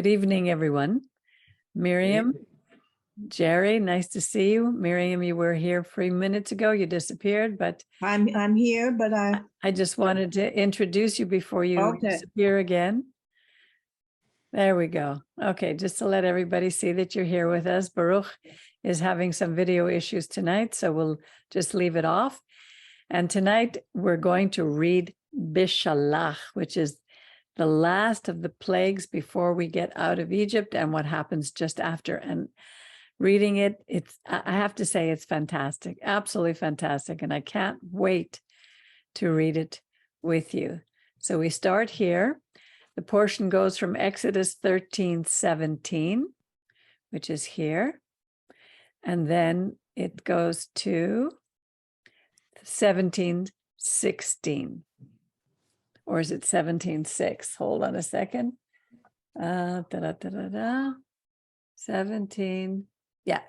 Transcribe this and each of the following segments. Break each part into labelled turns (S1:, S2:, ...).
S1: Good evening, everyone. Miriam, Jerry, nice to see you. Miriam, you were here 3 minutes ago. You disappeared, but
S2: I'm here, but
S1: I just wanted to introduce you before you disappear again. There we go. Okay, just to let everybody see that you're here with us. Baruch is having some video issues tonight, so we'll just leave it off. And tonight we're going to read Beshalach, which is the last of the plagues before we get out of Egypt and what happens just after. And reading it, I have to say it's fantastic, absolutely fantastic. And I can't wait to read it with you. So we start here. The portion goes from Exodus 13:17, which is here. And then it goes to 17:16. Or is it 17:6? Hold on a second. 17,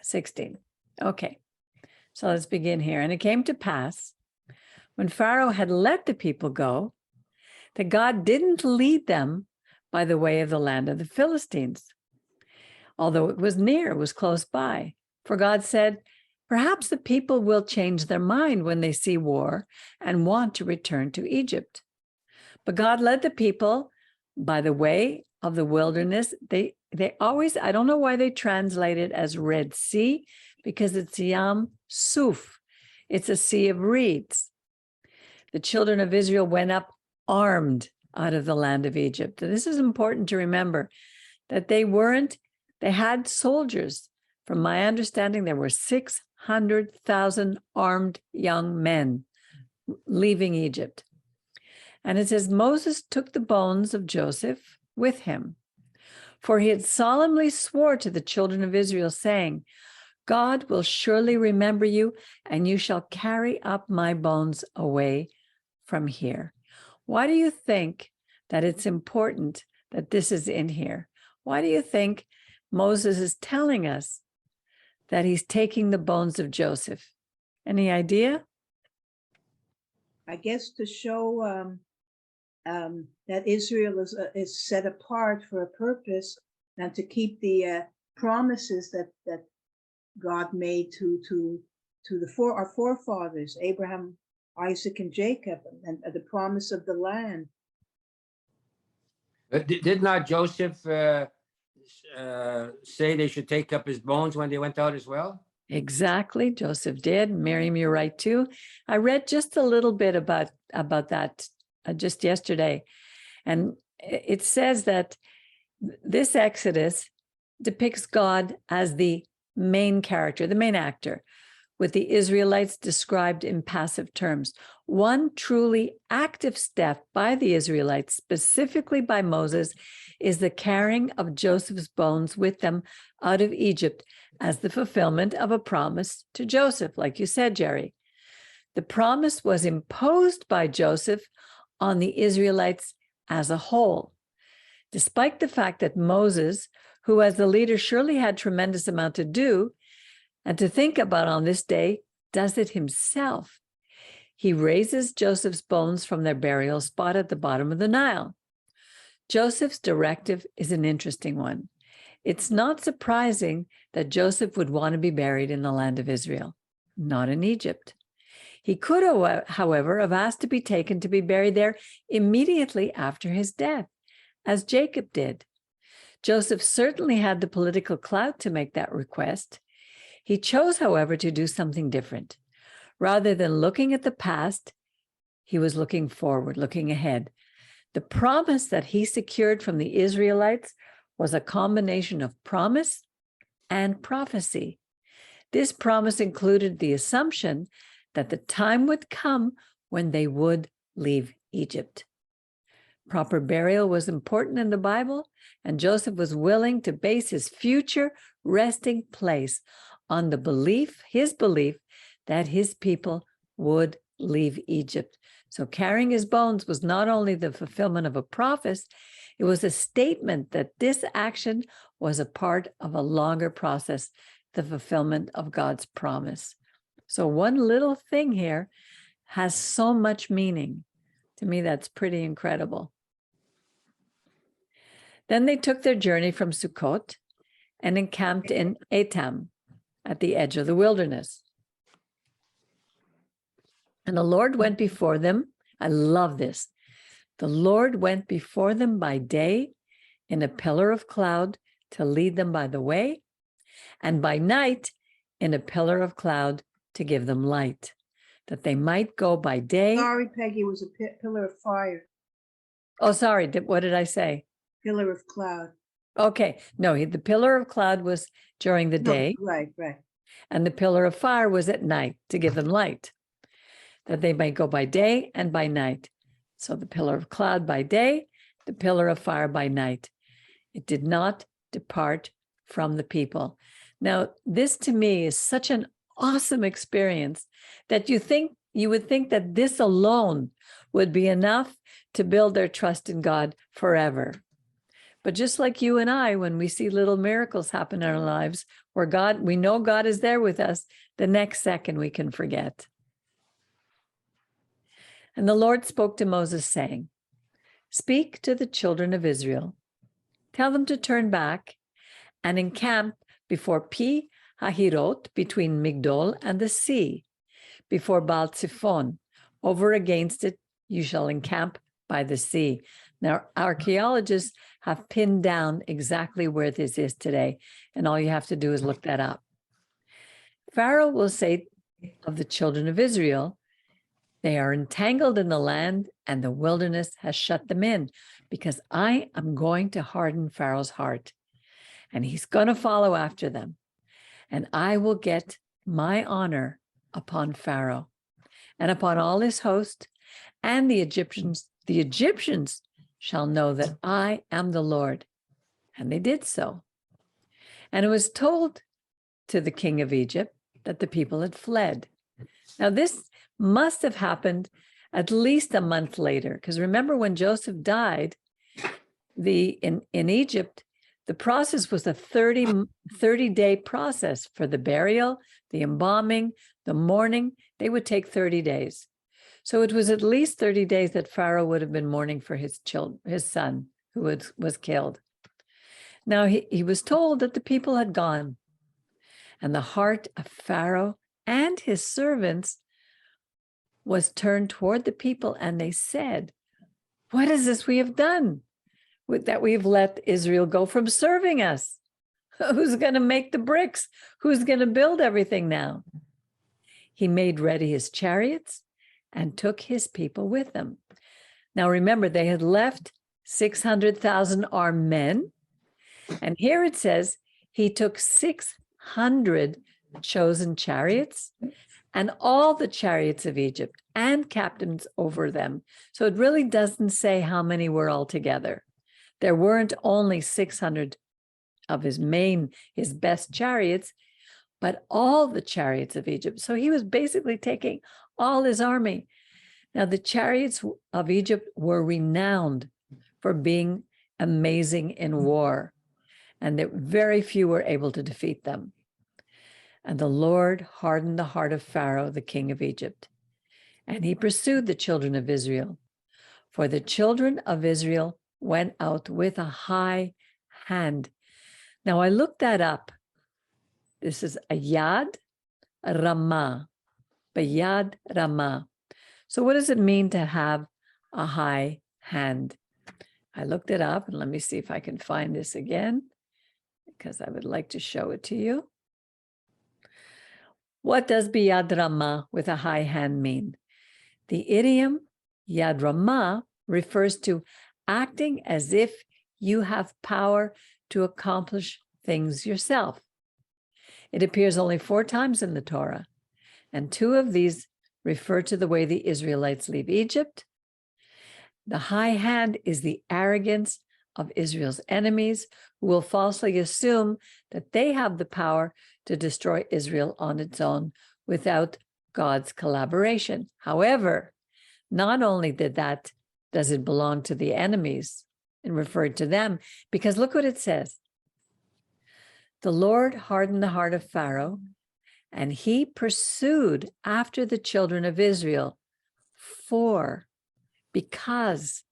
S1: 16. Okay, so let's begin here. And it came to pass, when Pharaoh had let the people go, that God didn't lead them by the way of the land of the Philistines, although it was near, it was close by. For God said, perhaps the people will change their mind when they see war and want to return to Egypt. But God led the people by the way of the wilderness. They always, I don't know why they translate it as Red Sea, because it's Yam Suf. It's a sea of reeds. The children of Israel went up armed out of the land of Egypt. And this is important to remember, that they had soldiers. From my understanding, there were 600,000 armed young men leaving Egypt. And it says, Moses took the bones of Joseph with him, for he had solemnly swore to the children of Israel, saying, God will surely remember you, and you shall carry up my bones away from here. Why do you think that it's important that this is in here? Why do you think Moses is telling us that he's taking the bones of Joseph? Any idea?
S2: I guess to show that Israel is set apart for a purpose, and to keep the promises that God made to our forefathers, Abraham, Isaac, and Jacob, and the promise of the land.
S3: Did not Joseph say they should take up his bones when they went out as well?
S1: Exactly, Joseph did. Miriam, you're right too. I read just a little bit about that just yesterday, and it says that this Exodus depicts God as the main character, the main actor, with the Israelites described in passive terms. One truly active step by the Israelites, specifically by Moses, is the carrying of Joseph's bones with them out of Egypt as the fulfillment of a promise to Joseph, like you said, Jerry. The promise was imposed by Joseph on the Israelites as a whole. Despite the fact that Moses, who as the leader surely had tremendous amount to do and to think about on this day, does it himself. He raises Joseph's bones from their burial spot at the bottom of the Nile. Joseph's directive is an interesting one. It's not surprising that Joseph would want to be buried in the land of Israel, not in Egypt. He could, however, have asked to be taken to be buried there immediately after his death, as Jacob did. Joseph certainly had the political clout to make that request. He chose, however, to do something different. Rather than looking at the past, he was looking forward, looking ahead. The promise that he secured from the Israelites was a combination of promise and prophecy. This promise included the assumption that the time would come when they would leave Egypt. Proper burial was important in the Bible, and Joseph was willing to base his future resting place on his belief that his people would leave Egypt. So carrying his bones was not only the fulfillment of a prophecy, it was a statement that this action was a part of a longer process, the fulfillment of God's promise. So one little thing here has so much meaning. To me, that's pretty incredible. Then they took their journey from Sukkot and encamped in Etam at the edge of the wilderness. And the Lord went before them. I love this. The Lord went before them by day in a pillar of cloud to lead them by the way, and by night in a pillar of cloud to give them light, that they might go by day.
S2: Sorry, Peggy, it was a pillar of fire,
S1: Oh, sorry. What did I say?
S2: pillar of cloud.
S1: Okay. No, the pillar of cloud was during the
S2: No,
S1: day,
S2: right.
S1: and the pillar of fire was at night to give them light, that they might go by day and by night. So the pillar of cloud by day, the pillar of fire by night. It did not depart from the people. Now, this to me is such an awesome experience that you would think that this alone would be enough to build their trust in God forever. But just like you and I, when we see little miracles happen in our lives where we know God is there with us, the next second we can forget. And the Lord spoke to Moses, saying, "Speak to the children of Israel. Tell them to turn back and encamp before Pi Hahirot, between Migdol and the sea, before Baal Tzifon. Over against it, you shall encamp by the sea." Now, archaeologists have pinned down exactly where this is today, and all you have to do is look that up. Pharaoh will say of the children of Israel, "They are entangled in the land, and the wilderness has shut them in, because I am going to harden Pharaoh's heart, and he's going to follow after them. And I will get my honor upon Pharaoh and upon all his host, and the Egyptians. The Egyptians shall know that I am the Lord." And they did so. And it was told to the king of Egypt that the people had fled. Now, this must have happened at least a month later, because remember when Joseph died, in Egypt, the process was a 30-day process for the burial, the embalming, the mourning. They would take 30 days. So it was at least 30 days that Pharaoh would have been mourning for his son who was killed. Now he was told that the people had gone, and the heart of Pharaoh and his servants was turned toward the people, and they said, "What is this we have done, that we've let Israel go from serving us? Who's going to make the bricks? Who's going to build everything now?" He made ready his chariots and took his people with him. Now remember, they had left 600,000 armed men. And here it says he took 600 chosen chariots and all the chariots of Egypt and captains over them. So it really doesn't say how many were altogether. There weren't only 600 of his best chariots, but all the chariots of Egypt. So he was basically taking all his army. Now, the chariots of Egypt were renowned for being amazing in war, and that very few were able to defeat them. And the Lord hardened the heart of Pharaoh, the king of Egypt, and he pursued the children of Israel. For the children of Israel went out with a high hand. Now, I looked that up. This is a yad ramah, bayad ramah. So what does it mean to have a high hand? I looked it up, and let me see if I can find this again, because I would like to show it to you. What does biyad ramah, with a high hand, mean? The idiom yad ramah refers to acting as if you have power to accomplish things yourself. It appears only 4 times in the Torah, and 2 of these refer to the way the Israelites leave Egypt. The high hand is the arrogance of Israel's enemies, who will falsely assume that they have the power to destroy Israel on its own without God's collaboration. However, not only does it belong to the enemies and referred to them, because look what it says. The Lord hardened the heart of Pharaoh, and he pursued after the children of Israel because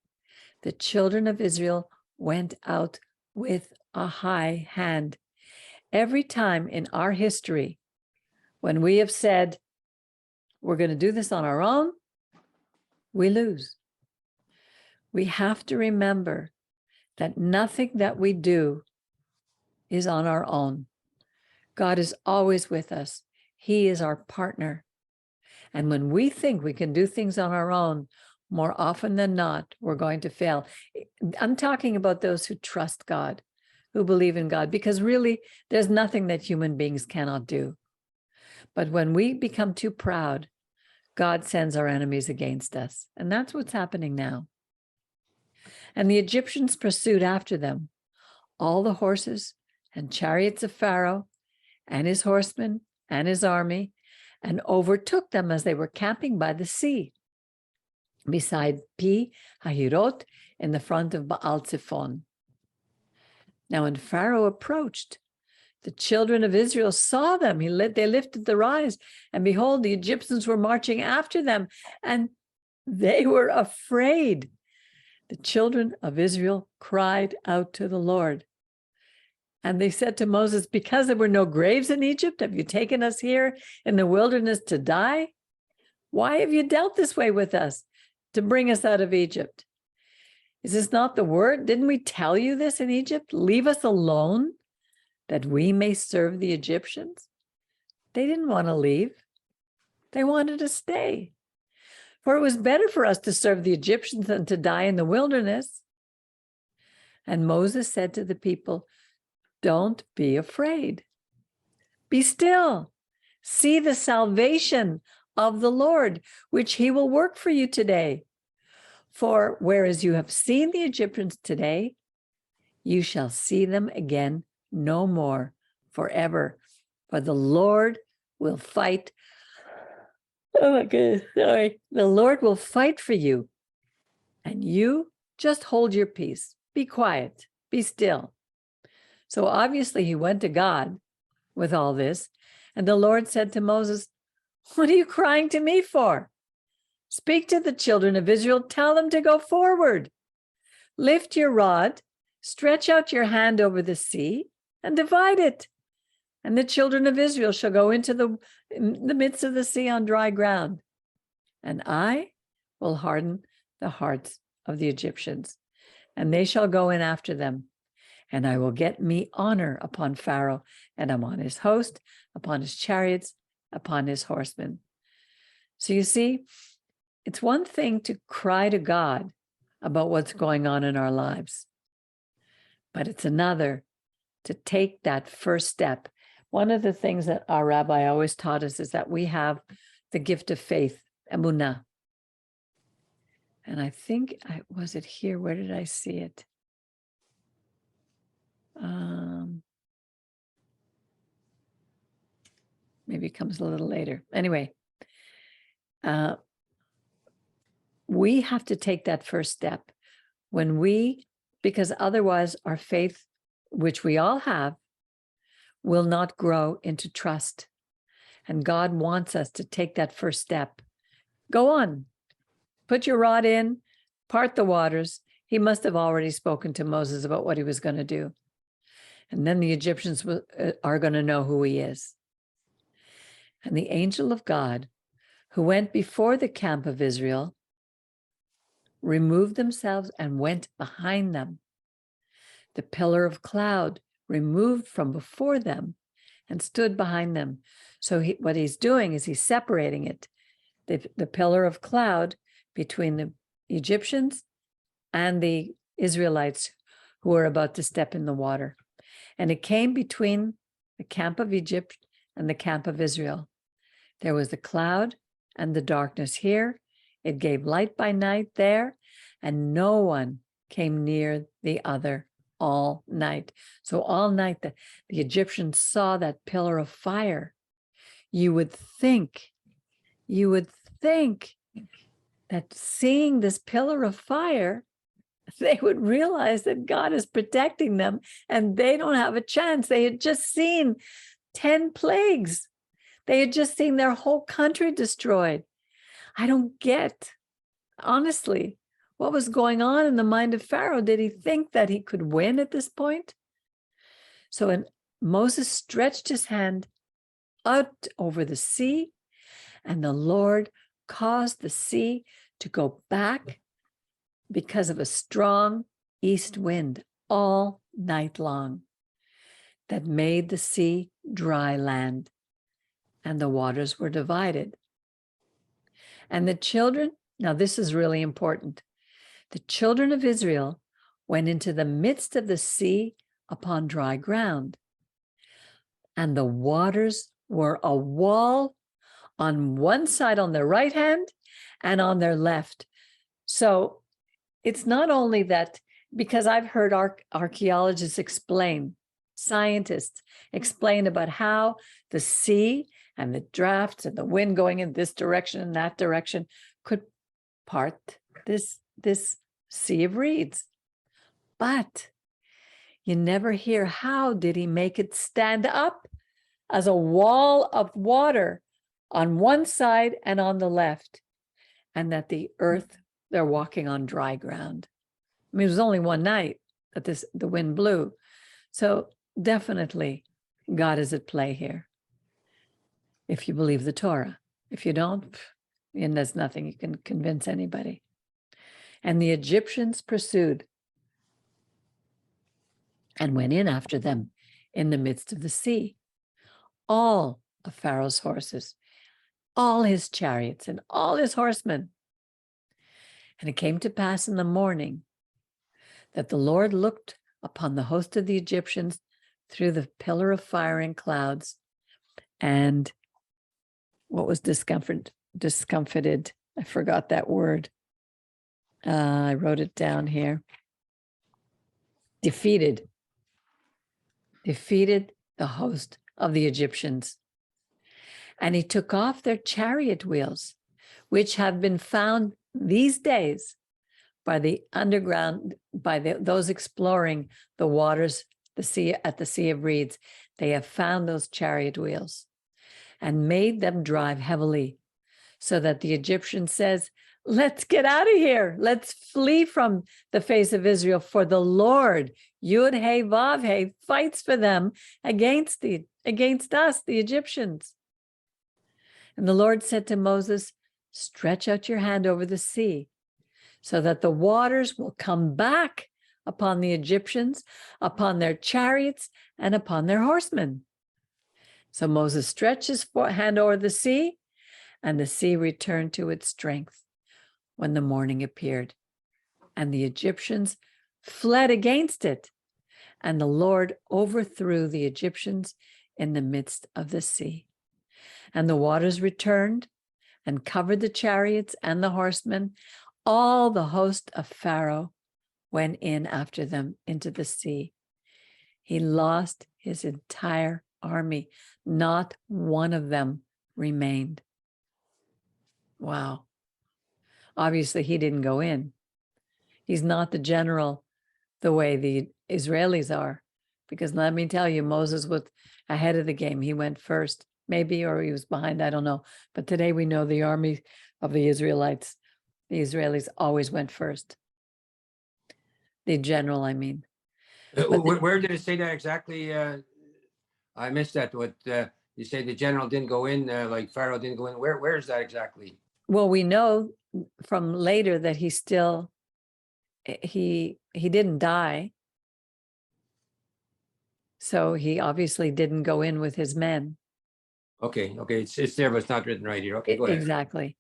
S1: the children of Israel went out with a high hand. Every time in our history, when we have said, we're going to do this on our own, we lose. We have to remember that nothing that we do is on our own. God is always with us. He is our partner. And when we think we can do things on our own, more often than not, we're going to fail. I'm talking about those who trust God, who believe in God, because really there's nothing that human beings cannot do. But when we become too proud, God sends our enemies against us. And that's what's happening now. And the Egyptians pursued after them, all the horses and chariots of Pharaoh and his horsemen and his army, and overtook them as they were camping by the sea, beside Pi Hahirot in the front of Baal Zephon. Now when Pharaoh approached, the children of Israel saw them. They lifted their eyes, and behold, the Egyptians were marching after them, and they were afraid. The children of Israel cried out to the Lord. And they said to Moses, because there were no graves in Egypt, have you taken us here in the wilderness to die? Why have you dealt this way with us to bring us out of Egypt? Is this not the word? Didn't we tell you this in Egypt? Leave us alone that we may serve the Egyptians. They didn't want to leave. They wanted to stay. For it was better for us to serve the Egyptians than to die in the wilderness. And Moses said to the people, don't be afraid. Be still. See the salvation of the Lord, which he will work for you today. For whereas you have seen the Egyptians today, you shall see them again no more forever. For the Lord will fight. Oh my goodness, sorry. The Lord will fight for you. And you just hold your peace. Be quiet. Be still. So obviously he went to God with all this. And the Lord said to Moses, what are you crying to me for? Speak to the children of Israel. Tell them to go forward. Lift your rod, stretch out your hand over the sea, and divide it. And the children of Israel shall go into the midst of the sea on dry ground. And I will harden the hearts of the Egyptians, and they shall go in after them. And I will get me honor upon Pharaoh and upon his host, upon his chariots, upon his horsemen. So you see, it's one thing to cry to God about what's going on in our lives, but it's another to take that first step. One of the things that our rabbi always taught us is that we have the gift of faith, emunah. And I think, was it here? Where did I see it? Maybe it comes a little later. Anyway, we have to take that first step because otherwise our faith, which we all have, will not grow into trust. And God wants us to take that first step. Go on, put your rod in, part the waters. He must have already spoken to Moses about what he was going to do. And then the Egyptians are going to know who he is. And the angel of God, who went before the camp of Israel, removed themselves and went behind them. The pillar of cloud removed from before them and stood behind them. So what he's doing is he's separating it, the pillar of cloud between the Egyptians and the Israelites who were about to step in the water. And it came between the camp of Egypt and the camp of Israel. There was the cloud and the darkness here. It gave light by night there, and no one came near the other all night. So all night the Egyptians saw that pillar of fire. You would think that seeing this pillar of fire, they would realize that God is protecting them and they don't have a chance. They had just seen 10 plagues. They had just seen their whole country destroyed. I don't get, honestly, What was going on in the mind of Pharaoh? Did he think that he could win at this point? So when Moses stretched his hand out over the sea, and the Lord caused the sea to go back because of a strong east wind all night long that made the sea dry land, and the waters were divided. And the children, now this is really important, the children of Israel went into the midst of the sea upon dry ground, and the waters were a wall on one side on their right hand and on their left. So it's not only that, because I've heard archaeologists explain, scientists explain about how the sea and the drafts and the wind going in this direction and that direction could part this sea of reeds. But you never hear, how did he make it stand up as a wall of water on one side and on the left, and that the earth, they're walking on dry ground. I mean, it was only one night that the wind blew. So definitely God is at play here, if you believe the Torah. If you don't, and there's nothing you can convince anybody. And the Egyptians pursued and went in after them in the midst of the sea. All of Pharaoh's horses, all his chariots, and all his horsemen. And it came to pass in the morning that the Lord looked upon the host of the Egyptians through the pillar of fire and clouds, and what was discomfited, I forgot that word. I wrote it down here. Defeated the host of the Egyptians. And he took off their chariot wheels, which have been found these days by the underground, by those exploring the waters, the sea, at the Sea of Reeds. They have found those chariot wheels and made them drive heavily, so that the Egyptian says, let's get out of here. Let's flee from the face of Israel, for the Lord, Yud He Vav He, fights for them against us, the Egyptians. And the Lord said to Moses, stretch out your hand over the sea, so that the waters will come back upon the Egyptians, upon their chariots, and upon their horsemen. So Moses stretched his hand over the sea, and the sea returned to its strength when the morning appeared. And the Egyptians fled against it, and the Lord overthrew the Egyptians in the midst of the sea. And the waters returned and covered the chariots and the horsemen. All the host of Pharaoh went in after them into the sea. He lost his entire army. Not one of them remained. Wow. Obviously, he didn't go in. He's not the general the way the Israelis are, because let me tell you, Moses was ahead of the game. He went first, maybe, or he was behind, I don't know. But today we know the army of the Israelites, the Israelis always went first. The general, I mean.
S3: Where did it say that exactly? I missed that. What you say, the general didn't go in, like Pharaoh didn't go in. Where is that exactly?
S1: Well, we know from later that he didn't die. So he obviously didn't go in with his men.
S3: Okay, it's there, but it's not written right here. Okay, go ahead.
S1: Exactly.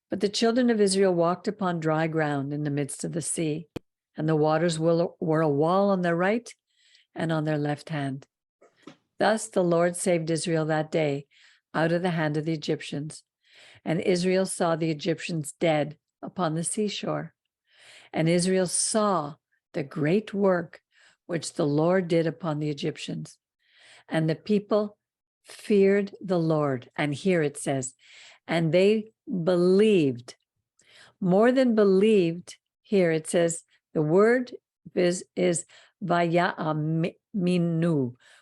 S1: But the children of Israel walked upon dry ground in the midst of the sea, and the waters were a wall on their right and on their left hand. Thus the Lord saved Israel that day out of the hand of the Egyptians. And Israel saw the Egyptians dead upon the seashore. And Israel saw the great work which the Lord did upon the Egyptians. And the people feared the Lord. And here it says, and they believed. More than believed, here it says, the word is vaya'aminu,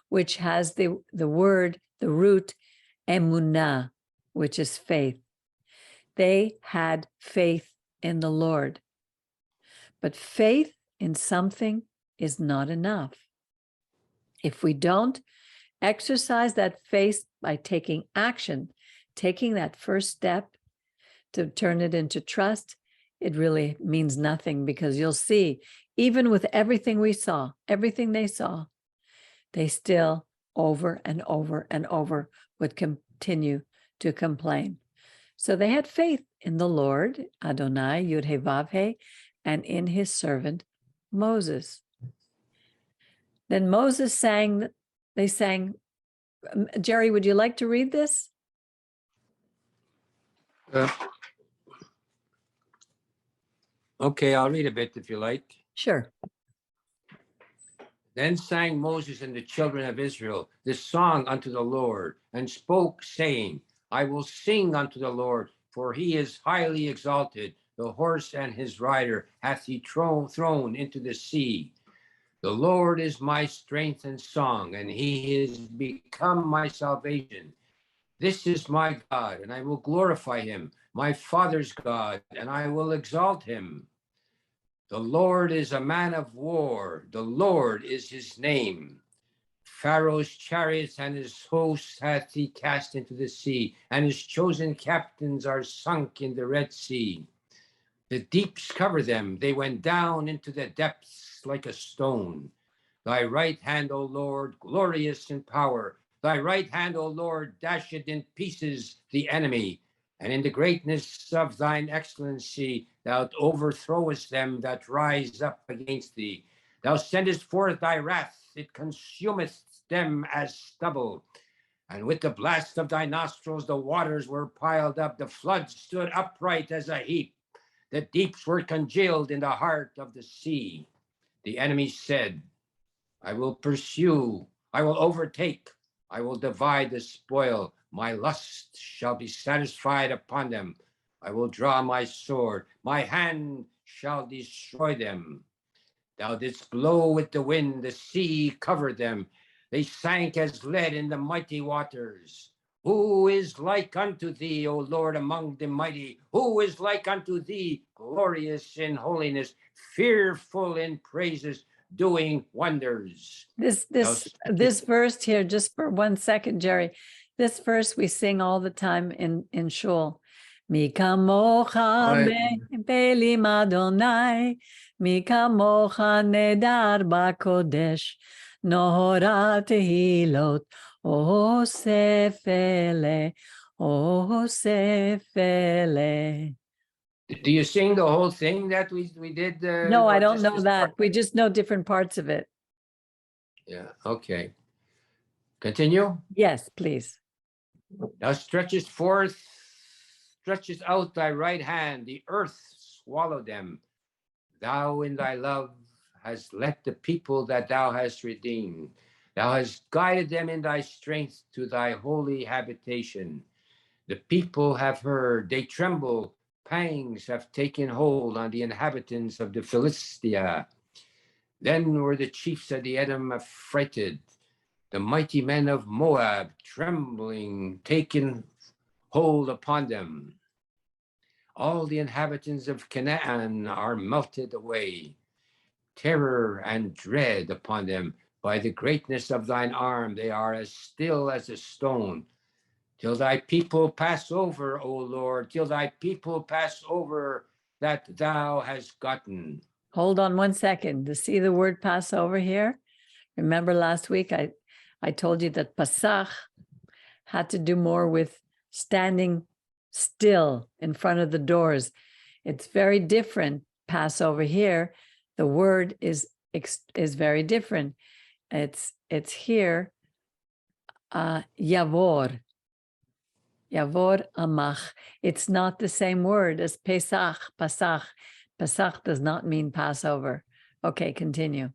S1: which has the root emunah, which is faith. They had faith in the Lord. But faith in something is not enough. If we don't exercise that faith by taking action, taking that first step to turn it into trust, it really means nothing, because you'll see, even with everything we saw, everything they saw, they still over and over and over would continue to complain. So they had faith in the Lord, Adonai, Yud-He-Vav-He, and in his servant, Moses. Then Moses sang, they sang, Jerry, would you like to read this?
S3: Okay, I'll read a bit if you like.
S1: Sure.
S3: Then sang Moses and the children of Israel this song unto the Lord, and spoke, saying, I will sing unto the Lord, for he is highly exalted. The horse and his rider hath he thrown into the sea. The Lord is my strength and song, and he is become my salvation. This is my God, and I will glorify him, my father's God, and I will exalt him. The Lord is a man of war. The Lord is his name. Pharaoh's chariots and his hosts hath he cast into the sea, and his chosen captains are sunk in the Red Sea. The deeps cover them. They went down into the depths like a stone. Thy right hand, O Lord, glorious in power. Thy right hand, O Lord, dasheth in pieces the enemy. And in the greatness of thine excellency, thou overthrowest them that rise up against thee. Thou sendest forth thy wrath, it consumeth them as stubble. And with the blast of thy nostrils, the waters were piled up. The floods stood upright as a heap. The deeps were congealed in the heart of the sea. The enemy said, I will pursue, I will overtake, I will divide the spoil. My lust shall be satisfied upon them. I will draw my sword. My hand shall destroy them. Thou didst blow with the wind. The sea covered them. They sank as lead in the mighty waters. Who is like unto thee, O Lord, among the mighty? Who is like unto thee, glorious in holiness, fearful in praises, doing wonders?
S1: This verse here, just for 1 second, Jerry. This verse we sing all the time in shul. Mi kamocha be'elim Adonai, mi kamocha nedar ba'kodesh, nohora tehilot, osefele, osefele.
S3: Do you sing the whole thing that we did?
S1: No, I
S3: or
S1: don't
S3: just
S1: know
S3: this
S1: that.
S3: part?
S1: We just know different parts of it.
S3: Yeah, okay. Continue.
S1: Yes, please.
S3: Thou stretchest out thy right hand, the earth swallowed them. Thou in thy love hast let the people that thou hast redeemed. Thou hast guided them in thy strength to thy holy habitation. The people have heard, they tremble. Pangs have taken hold on the inhabitants of the Philistia. Then were the chiefs of the Edom affrighted, the mighty men of Moab trembling, taken hold upon them. All the inhabitants of Canaan are melted away. Terror and dread upon them. By the greatness of thine arm, they are as still as a stone. Till thy people pass over, O Lord, till thy people pass over that thou hast gotten.
S1: Hold on 1 second to see the word Passover here. Remember last week I told you that Pasach had to do more with standing still in front of the doors. It's very different. Passover here, the word is very different. It's here, Yavor Amach. It's not the same word as Pesach. Pesach does not mean Passover. Okay, continue.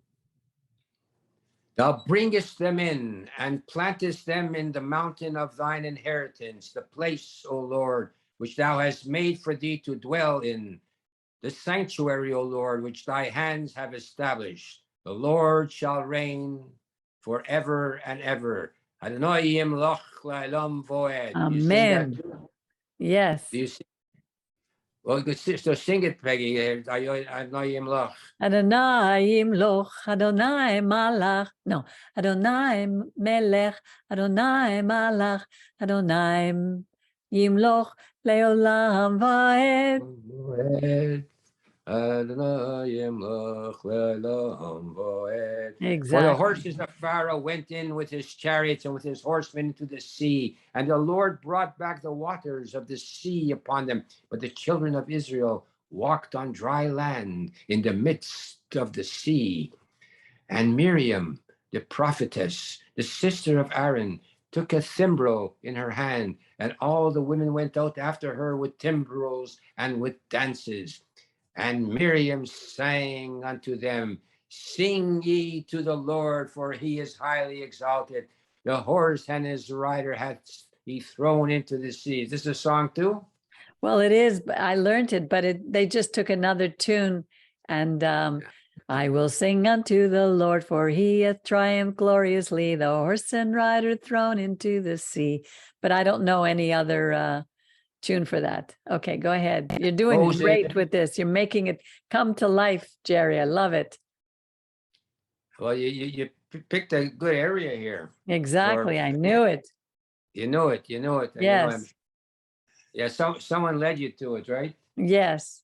S3: Thou bringest them in and plantest them in the mountain of thine inheritance, the place, O Lord, which thou hast made for thee to dwell in, the sanctuary, O Lord, which thy hands have established. The Lord shall reign forever and ever. Adonai yimloch la'olam voed.
S1: Amen. Yes.
S3: Do you see? Well, you could so sing it, Peggy. Adonai Yimloch.
S1: Adonai Imloch, Adonai Malach. No, Adonai Melech, Adonai Malach, Adonai Yimloch, Leolam Vaed.
S3: Adonai Yimloch le'olam voed. For the
S1: Exactly.
S3: horses of Pharaoh went in with his chariots and with his horsemen into the sea, and the Lord brought back the waters of the sea upon them. But the children of Israel walked on dry land in the midst of the sea. And Miriam, the prophetess, the sister of Aaron, took a timbrel in her hand, and all the women went out after her with timbrels and with dances. And Miriam sang unto them, Sing ye to the Lord, for he is highly exalted. The horse and his rider hath he thrown into the sea. Is this a song too?
S1: Well, it is. But I learned it, but they just took another tune. And I will sing unto the Lord, for he hath triumphed gloriously, the horse and rider thrown into the sea. But I don't know any other tune for that. Okay, go ahead. You're doing
S3: Moses.
S1: great with this. You're making it come to life, Jerry. I love it.
S3: Well, you picked a good area here.
S1: Exactly. I knew it.
S3: You know it. You know it.
S1: Yes.
S3: Yeah, someone led you to it, right?
S1: Yes.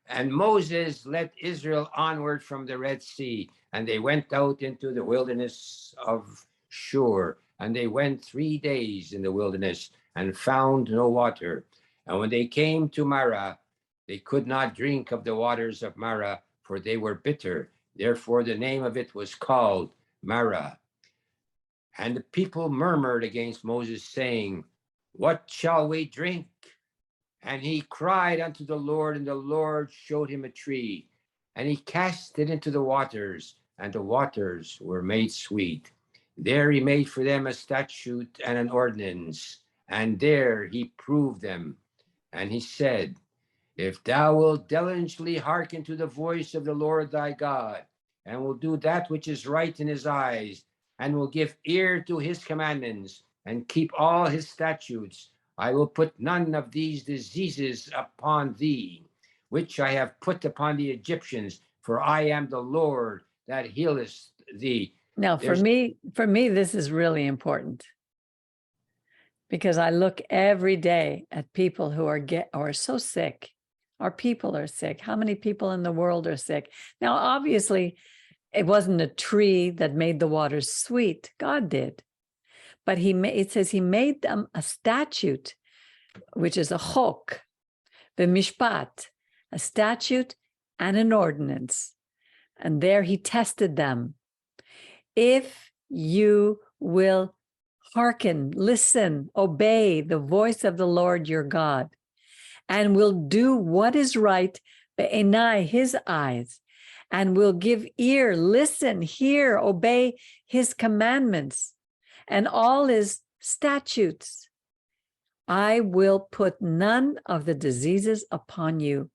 S3: And Moses led Israel onward from the Red Sea, and they went out into the wilderness of Shur, and they went 3 days in the wilderness and found no water. And when they came to Marah, they could not drink of the waters of Marah, for they were bitter. Therefore, the name of it was called Marah. And the people murmured against Moses, saying, What shall we drink? And he cried unto the Lord, and the Lord showed him a tree. And he cast it into the waters, and the waters were made sweet. There he made for them a statute and an ordinance, and there he proved them. And he said, If thou wilt diligently hearken to the voice of the Lord thy God, and will do that which is right in his eyes, and will give ear to his commandments, and keep all his statutes, I will put none of these diseases upon thee, which I have put upon the Egyptians, for I am the Lord that healeth thee.
S1: Now, for me, this is really important, because I look every day at people who are so sick. Our people are sick. How many people in the world are sick? Now, obviously, it wasn't a tree that made the waters sweet. God did. But it says he made them a statute, which is a chok, the mishpat, a statute and an ordinance. And there he tested them. If you will hearken, listen, obey the voice of the Lord your God, and will do what is right be'enai, his eyes, and will give ear, listen, hear, obey his commandments and all his statutes, I will put none of the diseases upon you,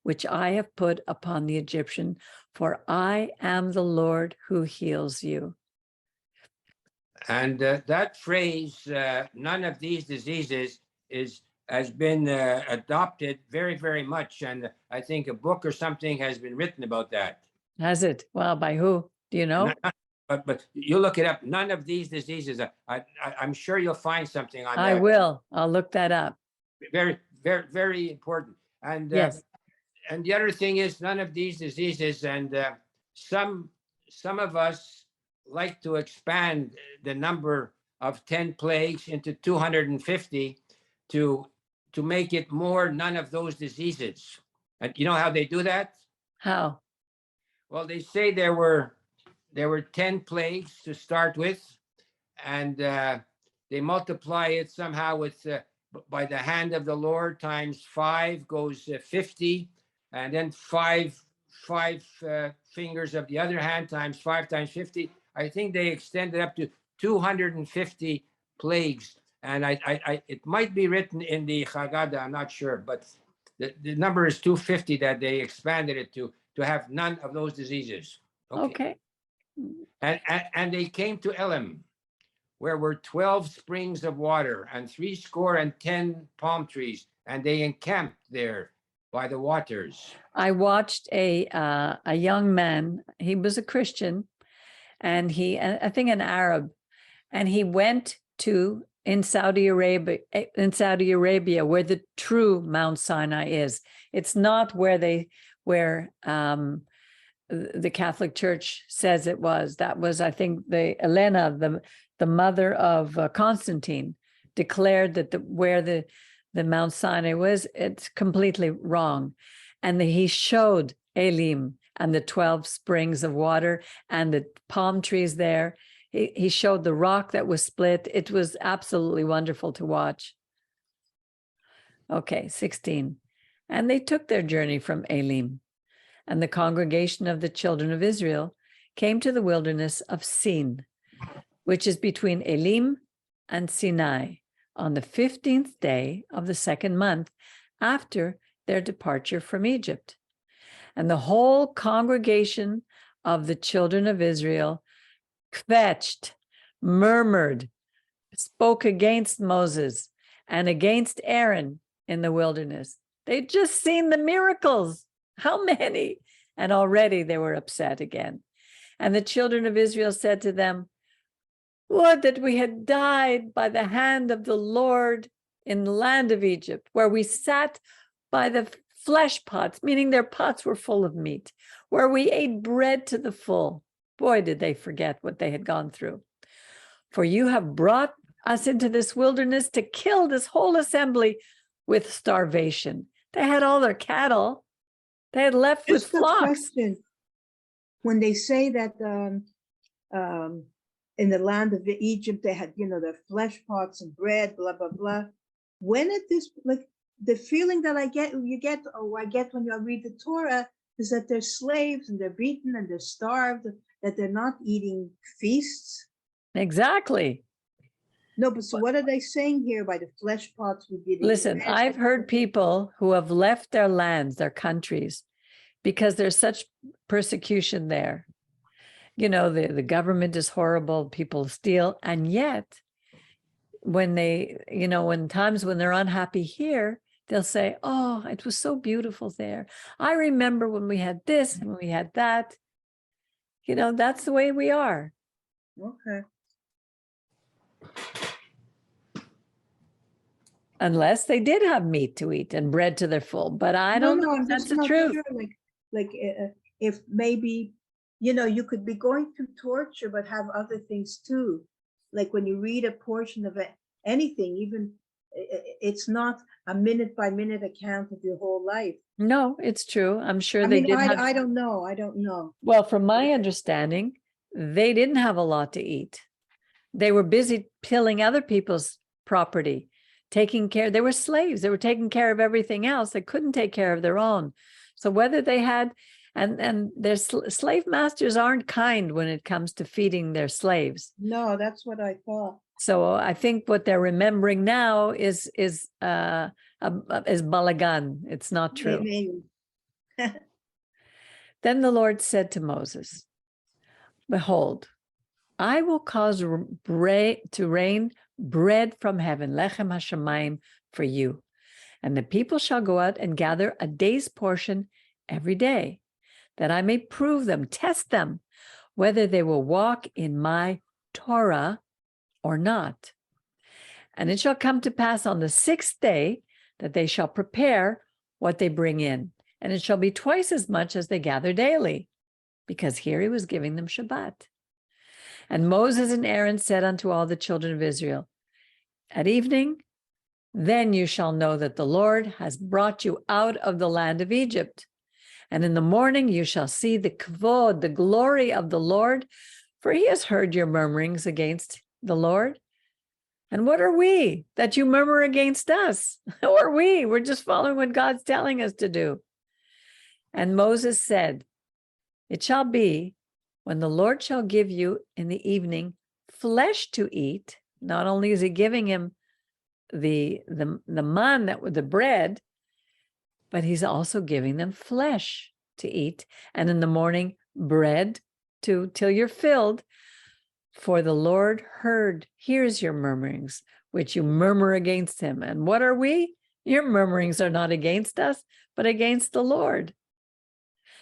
S1: which I have put upon the Egyptian, for I am the Lord who heals you.
S3: And that phrase, none of these diseases, has been adopted very, very much. And I think a book or something has been written about that.
S1: Has it? Well, by who? Do you know?
S3: But you look it up. None of these diseases. I'm sure you'll find something on that.
S1: I will. I'll look that up.
S3: Very, very, very important. And
S1: yes.
S3: And the other thing is, none of these diseases. And some of us like to expand the number of 10 plagues into 250 to make it more. None of those diseases. And you know how they do that?
S1: How?
S3: Well, they say there were 10 plagues to start with, and they multiply it somehow with by the hand of the Lord times 5 goes 50, and then five fingers of the other hand times 5 times 50. I think they extended up to 250 plagues, and I it might be written in the Haggadah, I'm not sure, but the number is 250 that they expanded it to have none of those diseases.
S1: Okay.
S3: And they came to Elim, where were 12 springs of water and 70 palm trees. and they encamped there by the waters.
S1: I watched a young man. He was a Christian, and I think an Arab, and he went to in Saudi Arabia, where the true Mount Sinai is. It's not where the Catholic Church says it was. That was, I think, Elena, the mother of Constantine, declared that where the Mount Sinai was, it's completely wrong. And he showed Elim and the 12 springs of water and the palm trees there. He showed the rock that was split. It was absolutely wonderful to watch. Okay, 16. And they took their journey from Elim, and the congregation of the children of Israel came to the wilderness of Sin, which is between Elim and Sinai, on the 15th day of the second month after their departure from Egypt. And the whole congregation of the children of Israel kvetched, murmured, spoke against Moses and against Aaron in the wilderness. They'd just seen the miracles. How many? And already they were upset again. And the children of Israel said to them, "Would that we had died by the hand of the Lord in the land of Egypt, where we sat by the flesh pots," meaning their pots were full of meat, "where we ate bread to the full." Boy, did they forget what they had gone through. "For you have brought us into this wilderness to kill this whole assembly with starvation." They had all their cattle. They had left with
S2: Just a
S1: flocks.
S2: question. When they say that in the land of Egypt, they had, their flesh pots and bread, blah, blah, blah. When at this, like, the feeling that I get when I read the Torah is that they're slaves and they're beaten and they're starved, that they're not eating feasts.
S1: Exactly.
S2: No, but so what are they saying here by the flesh pots we did?
S1: Listen, I've heard people who have left their lands, their countries, because there's such persecution there. The government is horrible, people steal, and yet when times when they're unhappy here, they'll say, "Oh, it was so beautiful there. I remember when we had this and we had that." That's the way we are.
S2: Okay.
S1: Unless they did have meat to eat and bread to their full, but I don't know if that's the truth.
S2: Sure. If maybe, you could be going through torture, but have other things too. Like when you read a portion of anything, even it's not a minute by minute account of your whole life.
S1: No, it's true. I'm sure they did have.
S2: I don't know.
S1: Well, from my understanding, they didn't have a lot to eat. They were busy tilling other people's property, taking care. They were slaves. They were taking care of everything else. They couldn't take care of their own. So whether they had, and their slave masters aren't kind when it comes to feeding their slaves.
S2: No, that's what I thought.
S1: So I think what they're remembering now is balagan. It's not true.
S2: Maybe.
S1: Then the Lord said to Moses, "Behold, I will cause to rain bread from heaven, lechem hashamayim, for you. And the people shall go out and gather a day's portion every day, that I may prove them, test them, whether they will walk in my Torah or not. And it shall come to pass on the 6th day that they shall prepare what they bring in, and it shall be twice as much as they gather daily," because here he was giving them Shabbat. "And Moses and Aaron said unto all the children of Israel, At evening, then you shall know that the Lord has brought you out of the land of Egypt. And in the morning you shall see the kavod, the glory of the Lord, for he has heard your murmurings against the Lord. And what are we that you murmur against us? Who are we? We're just following what God's telling us to do." And Moses said, "It shall be when the Lord shall give you in the evening flesh to eat." Not only is he giving him the man, that with the bread, but he's also giving them flesh to eat. And in the morning, bread till you're filled. "For the Lord hears your murmurings, which you murmur against him." And what are we? Your murmurings are not against us, but against the Lord.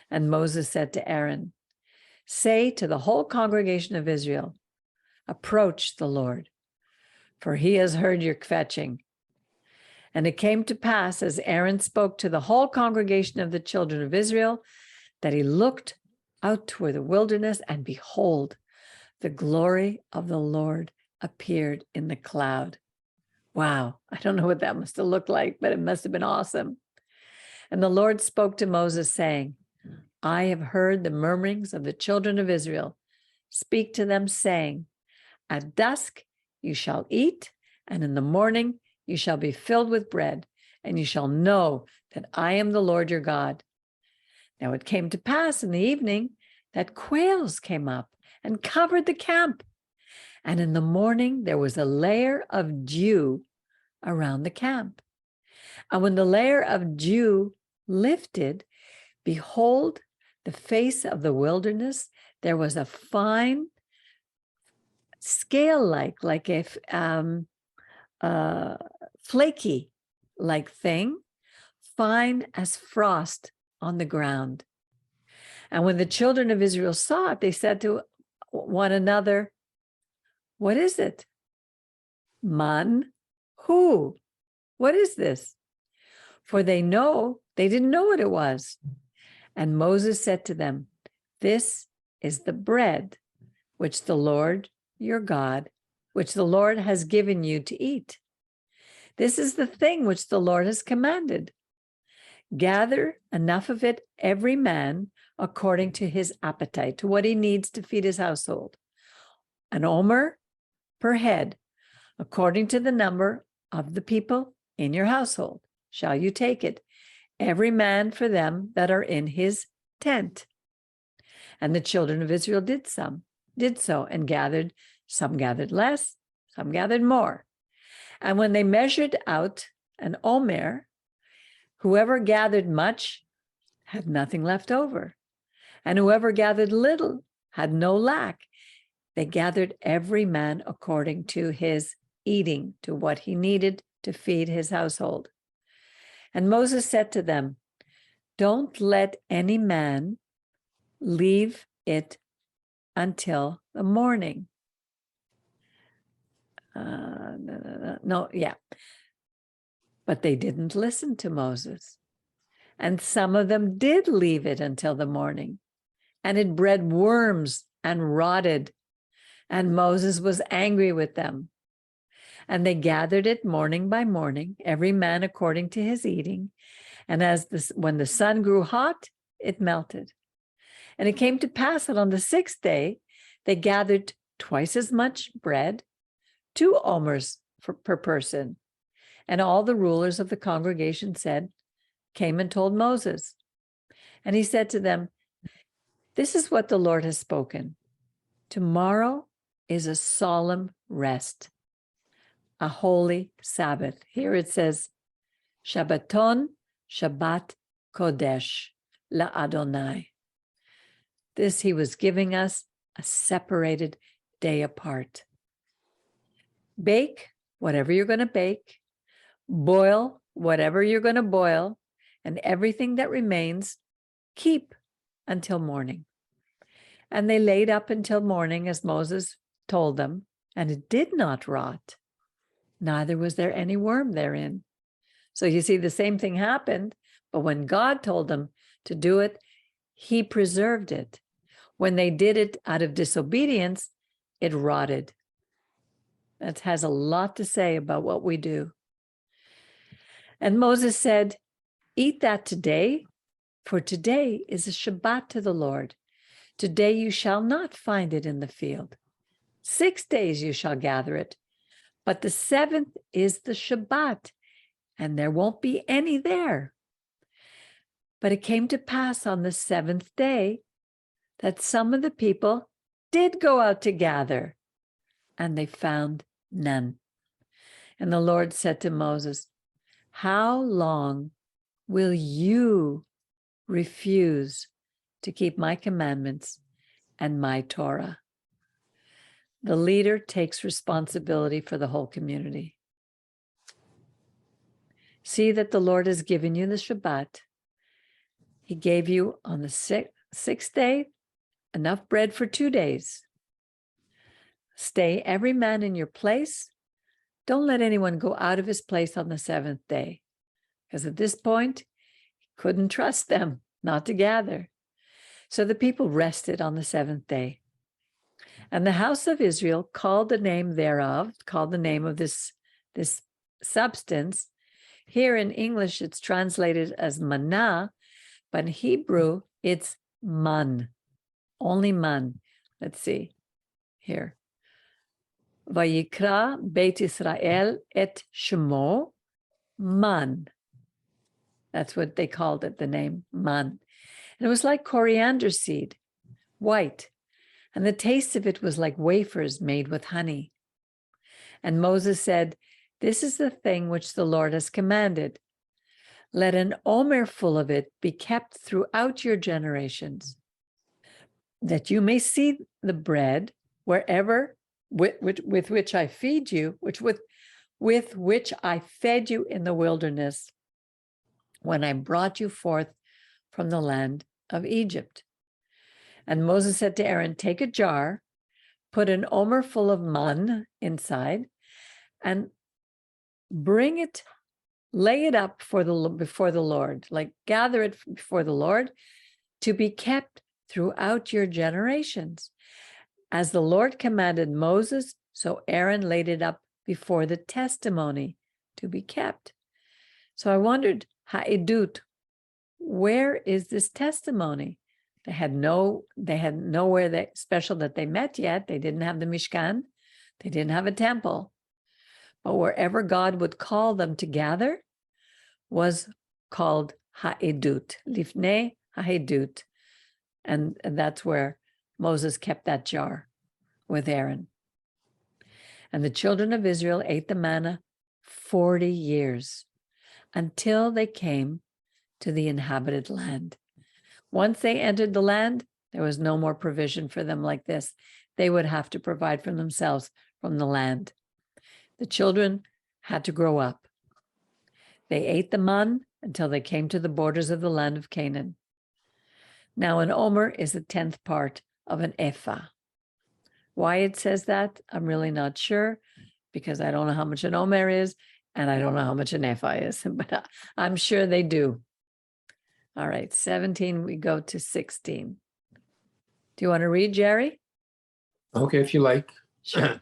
S1: And Moses said to Aaron, say to the whole congregation of Israel, approach the Lord, for he has heard your kvetching. And it came to pass, as Aaron spoke to the whole congregation of the children of Israel, that he looked out toward the wilderness, and behold, the glory of the Lord appeared in the cloud. Wow, I don't know what that must have looked like, but it must have been awesome. And the Lord spoke to Moses, saying, I have heard the murmurings of the children of Israel. Speak to them, saying, at dusk you shall eat, and in the morning you shall be filled with bread, and you shall know that I am the Lord your God. Now it came to pass in the evening that quails came up and covered the camp. And in the morning there was a layer of dew around the camp. And when the layer of dew lifted, behold, the face of the wilderness, there was a fine scale-like, like a flaky-like thing, fine as frost on the ground. And when the children of Israel saw it, they said to one another, what is it? Man, who? What is this? For they didn't know what it was. And Moses said to them, this is the bread which the Lord your God, which the Lord has given you to eat. This is the thing which the Lord has commanded. Gather enough of it, every man, according to his appetite, to what he needs to feed his household. An omer per head, according to the number of the people in your household, shall you take it, every man for them that are in his tent. And the children of Israel did so, and gathered, some gathered less, some gathered more. And when they measured out an omer, whoever gathered much had nothing left over, and whoever gathered little had no lack. They gathered every man according to his eating, to what he needed to feed his household. And Moses said to them, don't let any man leave it until the morning. But they didn't listen to Moses. And some of them did leave it until the morning, and it bred worms and rotted. And Moses was angry with them. And they gathered it morning by morning, every man according to his eating. And when the sun grew hot, it melted. And it came to pass that on the sixth day, they gathered twice as much bread, 2 omers per person. And all the rulers of the congregation came and told Moses. And he said to them, this is what the Lord has spoken. Tomorrow is a solemn rest, a holy Sabbath. Here it says, Shabbaton, Shabbat Kodesh, La Adonai. This he was giving us a separated day apart. Bake whatever you're going to bake, boil whatever you're going to boil, and everything that remains, keep until morning. And they laid up until morning, as Moses told them, and it did not rot, neither was there any worm therein. So you see, the same thing happened, but when God told them to do it, he preserved it. When they did it out of disobedience, it rotted. That has a lot to say about what we do. And Moses said, eat that today, for today is a Shabbat to the Lord. Today you shall not find it in the field. 6 days you shall gather it, but the 7th is the Shabbat, and there won't be any there. But it came to pass on the 7th day that some of the people did go out to gather, and they found none. And the Lord said to Moses, how long will you refuse to keep my commandments and my Torah? The leader takes responsibility for the whole community. See that the Lord has given you the Shabbat. He gave you on the sixth day enough bread for 2 days. Stay every man in your place. Don't let anyone go out of his place on the seventh day, because at this point, he couldn't trust them not to gather. So the people rested on the seventh day. And the house of Israel called the name thereof, called the name of this substance. Here in English, it's translated as manna, but in Hebrew, it's man, only man. Let's see here. Vayikra Beit Israel et Shemo man. That's what they called it, the name man. And it was like coriander seed, white. And the taste of it was like wafers made with honey. And Moses said, this is the thing which the Lord has commanded. Let an omer full of it be kept throughout your generations, that you may see the bread wherever with which I feed you, with which I fed you in the wilderness when I brought you forth from the land of Egypt. And Moses said to Aaron, take a jar, put an omer full of man inside, and bring it, lay it up before the Lord, like gather it before the Lord to be kept throughout your generations. As the Lord commanded Moses, so Aaron laid it up before the testimony to be kept. So I wondered, ha'edut, where is this testimony? They had nowhere that special that they met yet. They didn't have the Mishkan. They didn't have a temple. But wherever God would call them to gather was called ha'edut, lifnei ha'edut. And that's where Moses kept that jar with Aaron. And the children of Israel ate the manna 40 years until they came to the inhabited land. Once they entered the land, there was no more provision for them like this. They would have to provide for themselves from the land. The children had to grow up. They ate the man until they came to the borders of the land of Canaan. Now an omer is a 10th part of an ephah. Why it says that, I'm really not sure, because I don't know how much an omer is, and I don't know how much an ephah is, but I'm sure they do. All right, 17, we go to 16. Do you want to read, Jerry?
S3: Okay, if you like.
S1: Sure.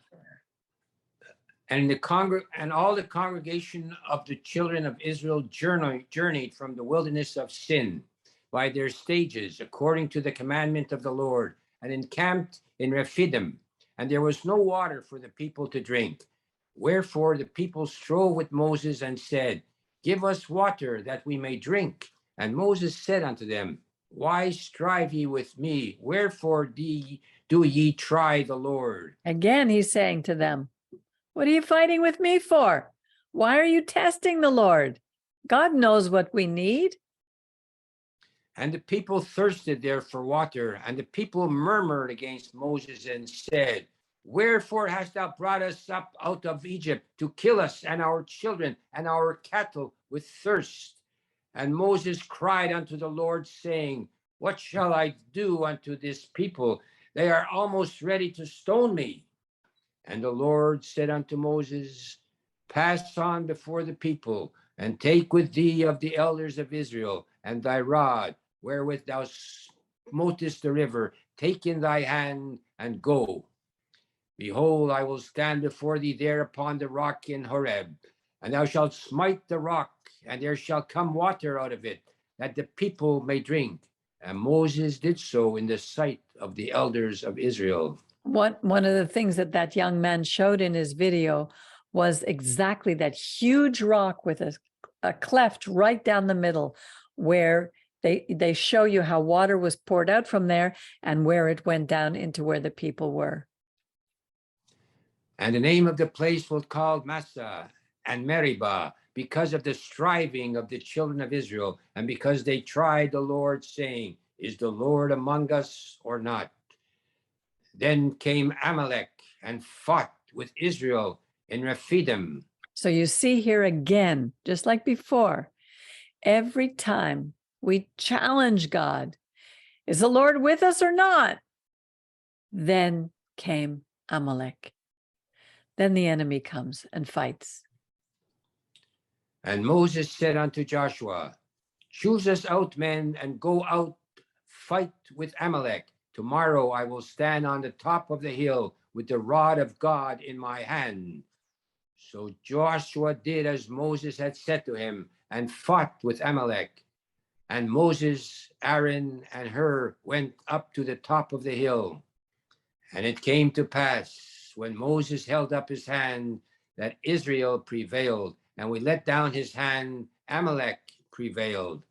S3: And all the congregation of the children of Israel journeyed from the wilderness of Sin by their stages, according to the commandment of the Lord, and encamped in Rephidim. And there was no water for the people to drink. Wherefore the people strove with Moses and said, give us water that we may drink. And Moses said unto them, why strive ye with me? Wherefore do ye try the Lord?
S1: Again, he's saying to them, what are you fighting with me for? Why are you testing the Lord? God knows what we need.
S3: And the people thirsted there for water, and the people murmured against Moses and said, wherefore hast thou brought us up out of Egypt to kill us and our children and our cattle with thirst? And Moses cried unto the Lord, saying, what shall I do unto this people? They are almost ready to stone me. And the Lord said unto Moses, pass on before the people, and take with thee of the elders of Israel, and thy rod, wherewith thou smotest the river, take in thy hand, and go. Behold, I will stand before thee there upon the rock in Horeb, and thou shalt smite the rock, and there shall come water out of it, that the people may drink. And Moses did so in the sight of the elders of Israel.
S1: One of the things that young man showed in his video was exactly that huge rock with a cleft right down the middle, where they show you how water was poured out from there and where it went down into where the people were.
S3: And the name of the place was called Massah and Meribah, because of the striving of the children of Israel, and because they tried the Lord, saying, is the Lord among us or not? Then came Amalek and fought with Israel in Rephidim.
S1: So you see here again, just like before, every time we challenge God, is the Lord with us or not? Then came Amalek. Then the enemy comes and fights.
S3: And Moses said unto Joshua, choose us out men and go out fight with Amalek. Tomorrow I will stand on the top of the hill with the rod of God in my hand. So Joshua did as Moses had said to him and fought with Amalek. And Moses, Aaron, and Hur went up to the top of the hill. And it came to pass, when Moses held up his hand, that Israel prevailed, and we let down his hand, Amalek prevailed.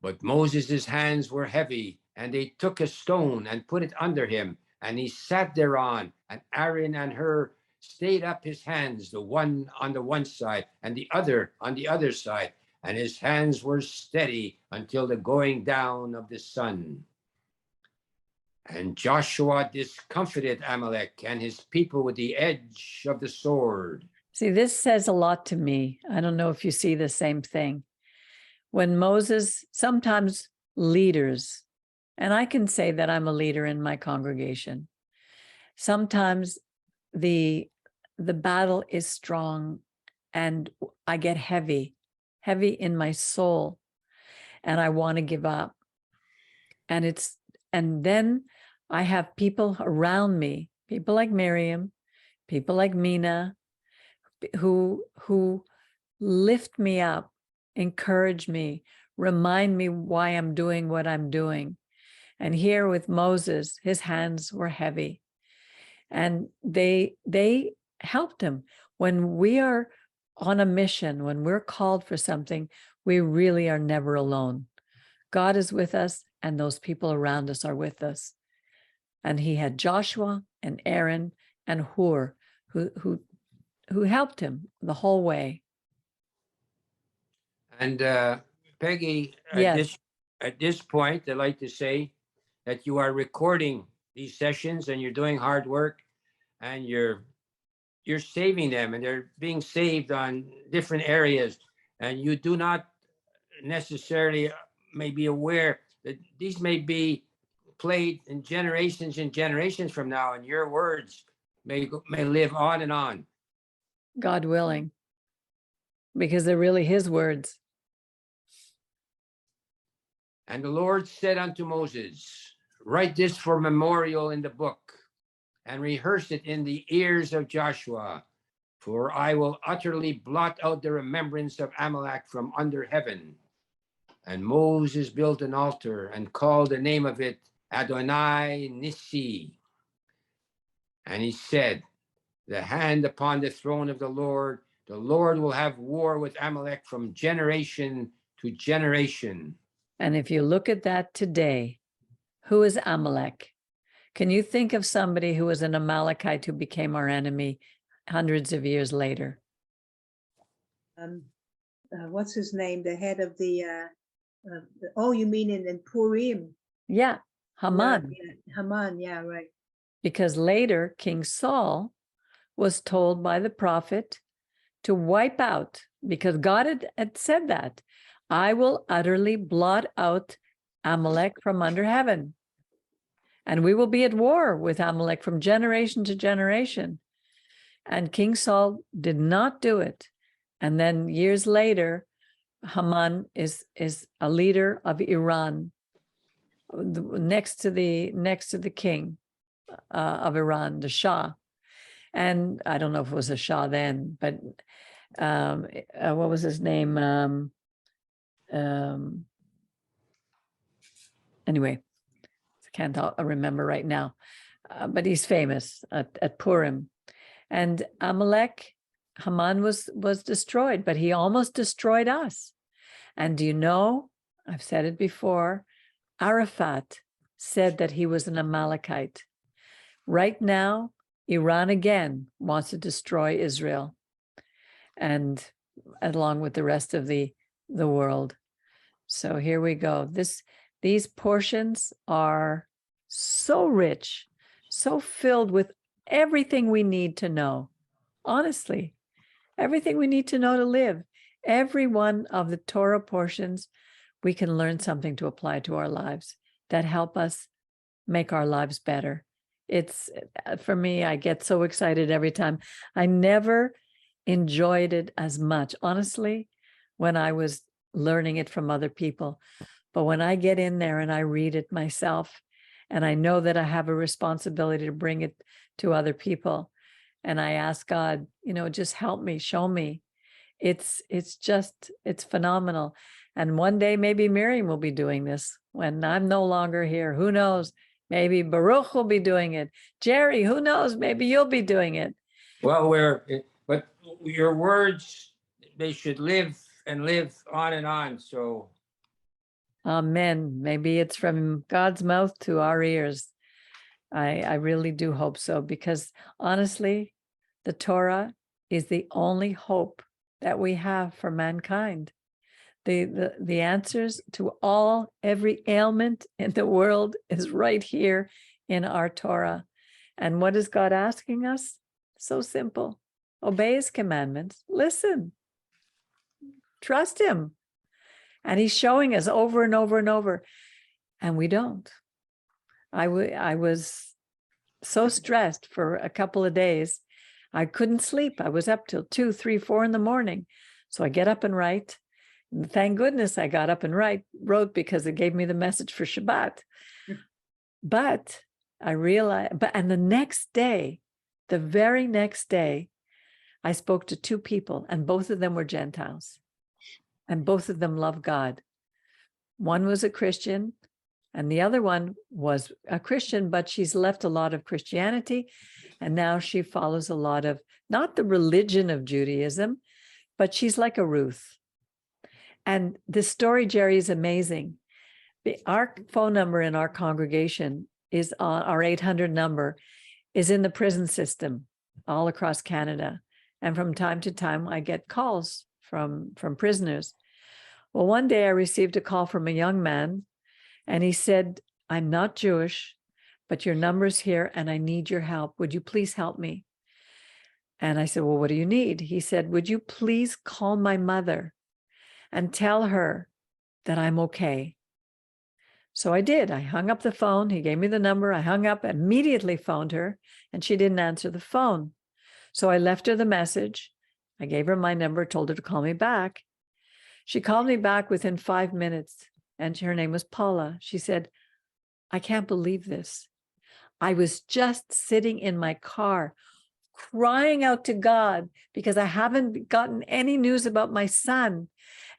S3: But Moses' hands were heavy, and they took a stone and put it under him, and he sat thereon, and Aaron and Hur stayed up his hands, the one on the one side, and the other on the other side, and his hands were steady until the going down of the sun. And Joshua discomfited Amalek and his people with the edge of the sword.
S1: See, this says a lot to me. I don't know if you see the same thing. When Moses, sometimes leaders, and I can say that I'm a leader in my congregation, sometimes the battle is strong and I get heavy in my soul, and I want to give up. And then I have people around me, people like Miriam, people like Mina, who lift me up, encourage me, remind me why I'm doing what I'm doing. And here with Moses, his hands were heavy, and they helped him. When we are on a mission, when we're called for something, we really are never alone. God is with us, and those people around us are with us. And he had Joshua and Aaron and Hur who helped him the whole way.
S3: And Peggy,
S1: Yes.
S3: at this point, I'd like to say that you are recording these sessions and you're doing hard work, and you're saving them, and they're being saved on different areas. And you do not necessarily may be aware that these may be played in generations from now, and your words may live on and on.
S1: God willing, because they're really his words.
S3: And the Lord said unto Moses, write this for memorial in the book, and rehearse it in the ears of Joshua, for I will utterly blot out the remembrance of Amalek from under heaven. And Moses built an altar and called the name of it Adonai Nissi. And he said, the hand upon the throne of the Lord will have war with Amalek from generation to generation.
S1: And if you look at that today, who is Amalek? Can you think of somebody who was an Amalekite who became our enemy hundreds of years later?
S2: What's his name? The head of oh, you mean in Purim?
S1: Yeah, Haman.
S2: Yeah, Haman, yeah, right.
S1: Because later King Saul was told by the prophet to wipe out, because God had said that, I will utterly blot out Amalek from under heaven. And we will be at war with Amalek from generation to generation. And King Saul did not do it. And then years later, Haman is a leader of Iran, next to the king of Iran, the Shah. And I don't know if it was a Shah then, but what was his name? Anyway, I can't remember right now, but he's famous at Purim. And Amalek, Haman was destroyed, but he almost destroyed us. And do you know, I've said it before, Arafat said that he was an Amalekite. Right now, Iran again wants to destroy Israel, and along with the rest of the world. So here we go. These portions are so rich, so filled with everything we need to know. Honestly, everything we need to know to live. Every one of the Torah portions, we can learn something to apply to our lives that help us make our lives better. It's, for me, I get so excited every time. I never enjoyed it as much, honestly, when I was learning it from other people. But when I get in there and I read it myself, and I know that I have a responsibility to bring it to other people, and I ask God, just help me, show me. It's phenomenal. And one day maybe Miriam will be doing this when I'm no longer here. Who knows? Maybe Baruch will be doing it. Jerry, who knows? Maybe you'll be doing it.
S3: Well, but your words, they should live and live on and on. So,
S1: amen. Maybe it's from God's mouth to our ears. I really do hope so, because honestly, the Torah is the only hope that we have for mankind. The answers to every ailment in the world is right here in our Torah. And what is God asking us? So simple. Obey his commandments. Listen. Trust him. And he's showing us over and over and over. And we don't. I was so stressed for a couple of days. I couldn't sleep. I was up till 2, 3, 4 in the morning. So I get up and write. And thank goodness I got up and wrote, because it gave me the message for Shabbat. But I realized, and the next day, the very next day, I spoke to 2 people, and both of them were Gentiles. And both of them love God. One was a Christian, and the other one was a Christian, but she's left a lot of Christianity. And now she follows a lot of, not the religion of Judaism, but she's like a Ruth. And this story, Jerry, is amazing. Our phone number in our congregation is our 800 number is in the prison system all across Canada. And from time to time, I get calls from prisoners. Well, one day I received a call from a young man, and he said, I'm not Jewish, but your number's here and I need your help. Would you please help me? And I said, well, what do you need? He said, would you please call my mother and tell her that I'm okay? So I did. I hung up the phone. He gave me the number. I hung up, immediately phoned her, and she didn't answer the phone. So I left her the message. I gave her my number, told her to call me back. She called me back within 5 minutes, and her name was Paula. She said, I can't believe this. I was just sitting in my car crying out to God because I haven't gotten any news about my son.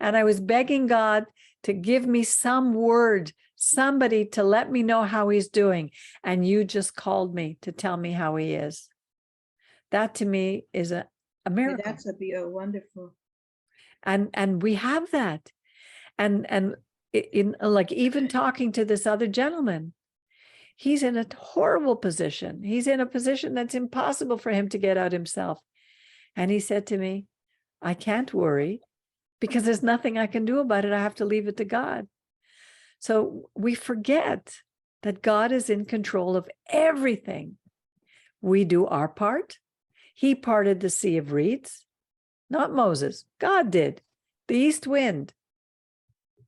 S1: And I was begging God to give me some word, somebody to let me know how he's doing. And you just called me to tell me how he is. That to me is a miracle.
S2: That's wonderful.
S1: And we have that. And in like even talking to this other gentleman, he's in a horrible position. He's in a position that's impossible for him to get out himself. And he said to me, I can't worry because there's nothing I can do about it. I have to leave it to God. So we forget that God is in control of everything. We do our part. He parted the sea of reeds, not Moses. God did. The east wind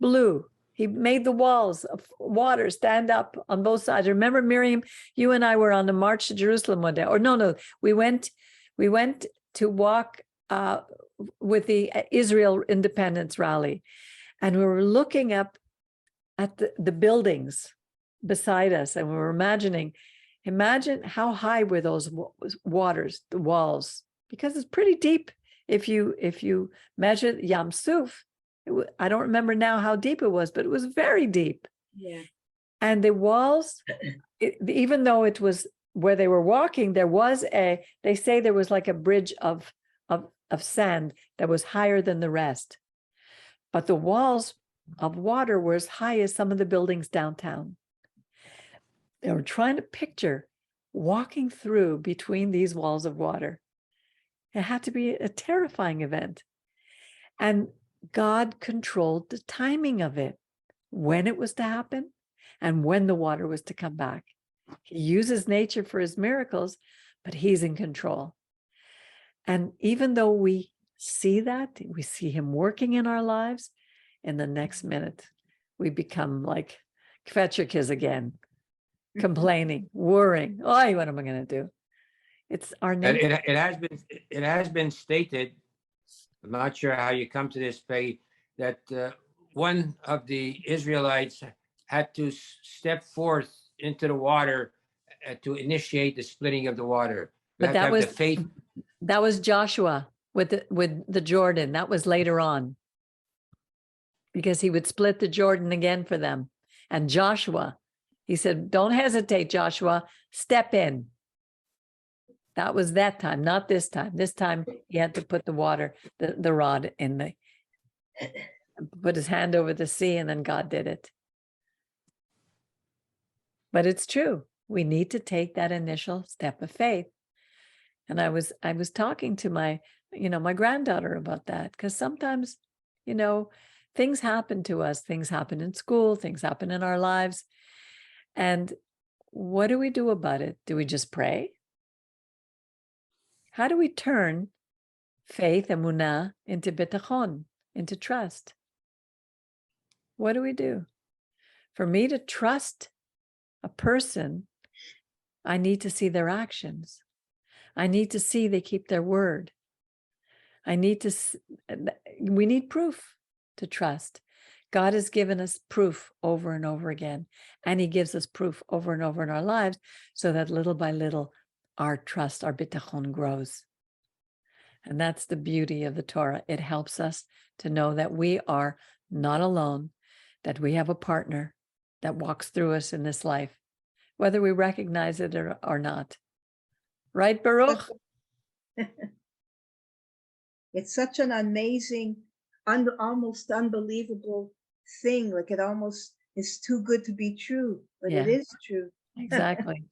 S1: blew. He made the walls of water stand up on both sides. Remember, Miriam, you and I were on the march to Jerusalem one day. Or no, we went to walk with the Israel Independence Rally. And we were looking up at the buildings beside us. And we were imagine how high were those waters, the walls, because it's pretty deep. If you measure Yam Suf, I don't remember now how deep it was, but it was very deep.
S2: Yeah.
S1: And the walls, even though it was where they were walking, they say there was like a bridge of sand that was higher than the rest. But the walls of water were as high as some of the buildings downtown. They were trying to picture walking through between these walls of water. It had to be a terrifying event. And God controlled the timing of it, when it was to happen and when the water was to come back. He uses nature for his miracles, but he's in control. And even though we see that. We see him working in our lives. In the next minute, we become like kvetchikis again, complaining, worrying. Oh, what am I going to do? It's our
S3: And
S1: nature.
S3: it has been stated, I'm not sure how you come to this, Peggy, that one of the Israelites had to step forth into the water to initiate the splitting of the water. You
S1: But
S3: have to have the faith.
S1: that was Joshua with the Jordan. That was later on, because he would split the Jordan again for them. And Joshua, he said, don't hesitate, Joshua, step in. That was that time, not this time. This time he had to put the water, the rod in put his hand over the sea, and then God did it. But it's true. We need to take that initial step of faith. And I was talking to my granddaughter about that, because sometimes, things happen to us, things happen in school, things happen in our lives. And what do we do about it? Do we just pray? How do we turn faith, emunah, into bitachon, into trust? What do we do? For me to trust a person, I need to see their actions. I need to see they keep their word. We need proof to trust. God has given us proof over and over again, and he gives us proof over and over in our lives, so that little by little, our trust, our bitachon grows. And that's the beauty of the Torah. It helps us to know that we are not alone, that we have a partner that walks through us in this life, whether we recognize it or not. Right, Baruch?
S2: It's such an amazing, almost unbelievable thing. Like, it almost is too good to be true, but
S1: Yeah.
S2: it is true.
S1: Exactly.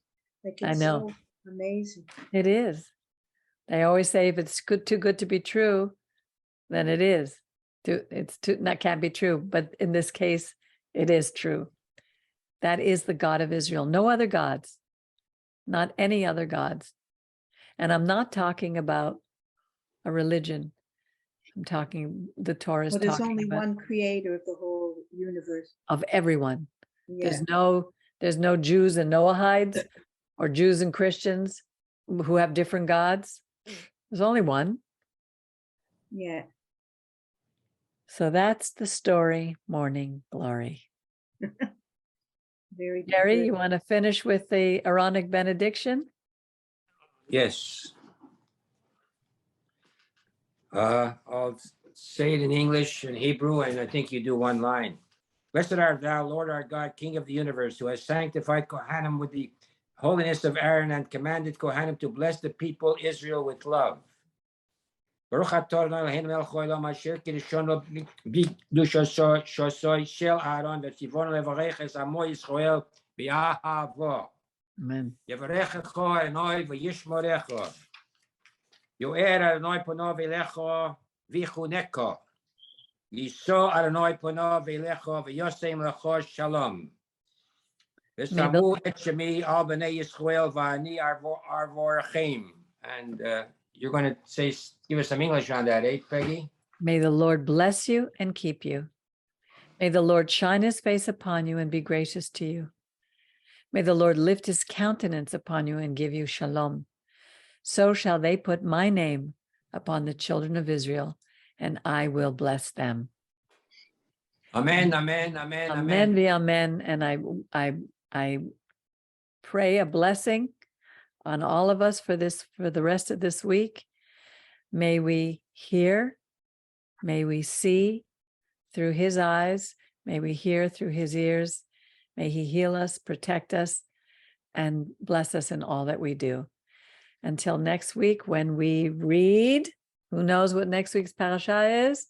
S2: Like,
S1: I
S2: it's
S1: know.
S2: so amazing.
S1: It is. They always say if it's too good to be true, then it is. That can't be true. But in this case, it is true. That is the God of Israel. No other gods, not any other gods. And I'm not talking about a religion. I'm talking, the Torah is
S2: Well, there's
S1: talking
S2: only
S1: about
S2: one creator of the whole universe.
S1: of everyone.
S2: Yeah.
S1: There's no Jews and Noahides, or Jews and Christians who have different gods. There's only one.
S2: Yeah.
S1: So that's the story, Morning Glory.
S2: Very
S1: Gary,
S2: good.
S1: you want to finish with the Aaronic benediction?
S3: Yes. I'll say it in English and Hebrew, and I think you do one line. Blessed art thou, Lord our God, King of the universe, who has sanctified Kohanim with the holiness of Aaron and commanded Kohanim to bless the people Israel with love. Baruch atah Adonai Eloheinu melech haolam asher kiddushanu b'kdushosoi shel Aaron v'tzivonu levarech es amo Yisrael b'ahavo.
S1: Amen.
S3: Yevarechecha Adonai v'yishmorecha. Yo'er Adonai panav elecha v'chuneka. Yisro Adonai panav elecha v'yosem lecha shalom. V'samu et shemi al b'nei Yisrael v'ani arvorachem. And you're going to give us some English on that, Peggy?
S1: May the Lord bless you and keep you. May the Lord shine his face upon you and be gracious to you. May the Lord lift his countenance upon you and give you shalom. So shall they put my name upon the children of Israel, and I will bless them.
S3: Amen, amen, amen,
S1: Amen,
S3: amen.
S1: amen. And I pray a blessing on all of us for the rest of this week. May we hear, may we see through his eyes, may we hear through his ears. May he heal us, protect us, and bless us in all that we do. Until next week, when we read, who knows what next week's parasha is?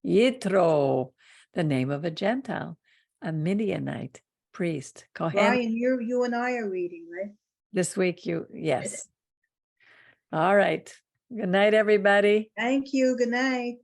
S1: Yitro, the name of a Gentile, a Midianite priest. Kohen.
S2: Brian, you and I are reading, right?
S1: This week, yes. All right. Good night, everybody.
S2: Thank you. Good night.